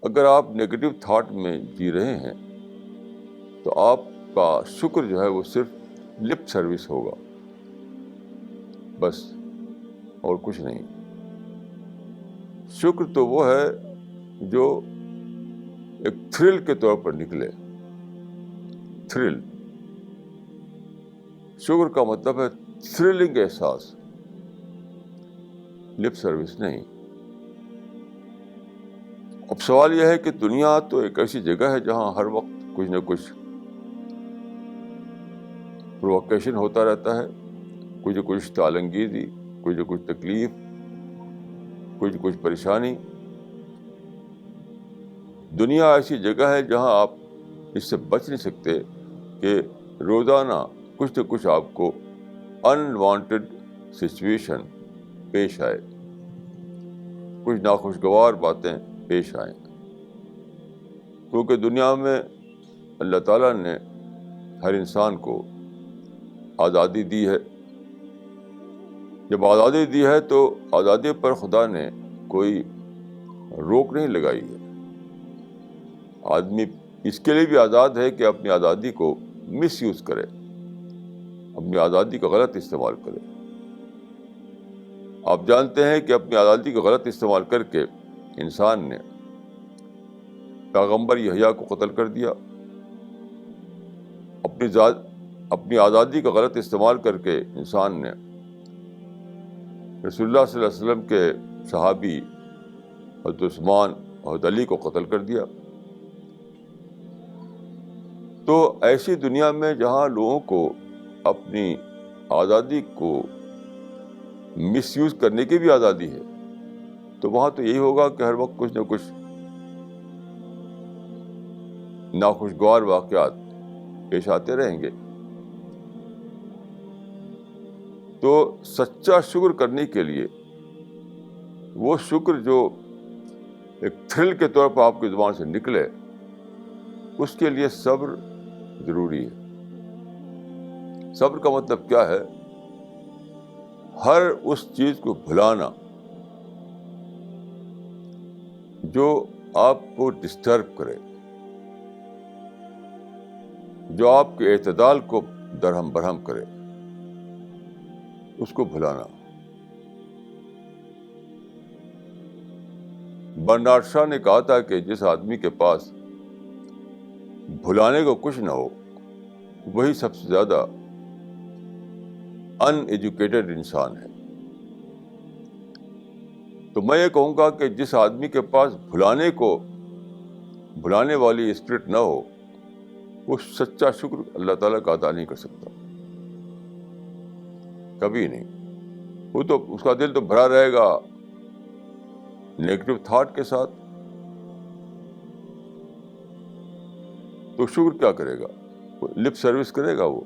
اگر آپ negative thought میں جی رہے ہیں تو آپ کا شکر جو ہے وہ صرف لپ سروس ہوگا، بس، اور کچھ نہیں۔ شکر تو وہ ہے جو ایک تھرل کے طور پر نکلے۔ تھرل، شکر کا مطلب ہے تھرلنگ احساس، لپ سروس نہیں۔ اب سوال یہ ہے کہ دنیا تو ایک ایسی جگہ ہے جہاں ہر وقت کچھ نہ کچھ پرووکیشن ہوتا رہتا ہے، کچھ نہ کچھ تالنگیزی، کچھ نہ کچھ تکلیف، کچھ نہ کچھ پریشانی۔ دنیا ایسی جگہ ہے جہاں آپ اس سے بچ نہیں سکتے کہ روزانہ کچھ نہ کچھ آپ کو انوانٹیڈ سچویشن پیش آئے، کچھ ناخوشگوار باتیں پیش آئیں، کیونکہ دنیا میں اللہ تعالیٰ نے ہر انسان کو آزادی دی ہے۔ جب آزادی دی ہے تو آزادی پر خدا نے کوئی روک نہیں لگائی ہے۔ آدمی اس کے لیے بھی آزاد ہے کہ اپنی آزادی کو مس یوز کرے، اپنی آزادی کا غلط استعمال کرے۔ آپ جانتے ہیں کہ اپنی آزادی کا غلط استعمال کر کے انسان نے پیغمبر یحییٰ کو قتل کر دیا، اپنی آزادی کا غلط استعمال کر کے انسان نے رسول اللہ صلی اللہ علیہ وسلم کے صحابی حضرت عثمان اور علی کو قتل کر دیا۔ تو ایسی دنیا میں جہاں لوگوں کو اپنی آزادی کو مس یوز کرنے کی بھی آزادی ہے، تو وہاں تو یہی ہوگا کہ ہر وقت کچھ نہ کچھ ناخوشگوار واقعات پیش آتے رہیں گے۔ تو سچا شکر کرنے کے لیے، وہ شکر جو ایک تھرل کے طور پر آپ کی زبان سے نکلے، اس کے لیے صبر ضروری ہے۔ صبر کا مطلب کیا ہے؟ ہر اس چیز کو بھلانا جو آپ کو ڈسٹرب کرے، جو آپ کے اعتدال کو درہم برہم کرے، اس کو بھلانا۔ برنارڈ شاہ نے کہا تھا کہ جس آدمی کے پاس بھلانے کو کچھ نہ ہو، وہی سب سے زیادہ ان ایجوکیٹڈ انسان ہے۔ تو میں یہ کہوں گا کہ جس آدمی کے پاس بھلانے والی اسپرٹ نہ ہو، وہ سچا شکر اللہ تعالیٰ کا ادا نہیں کر سکتا، کبھی نہیں۔ وہ تو اس کا دل تو بھرا رہے گا نیگیٹو تھاٹ کے ساتھ، تو شکر کیا کرے گا؟ لپ سروس کرے گا وہ۔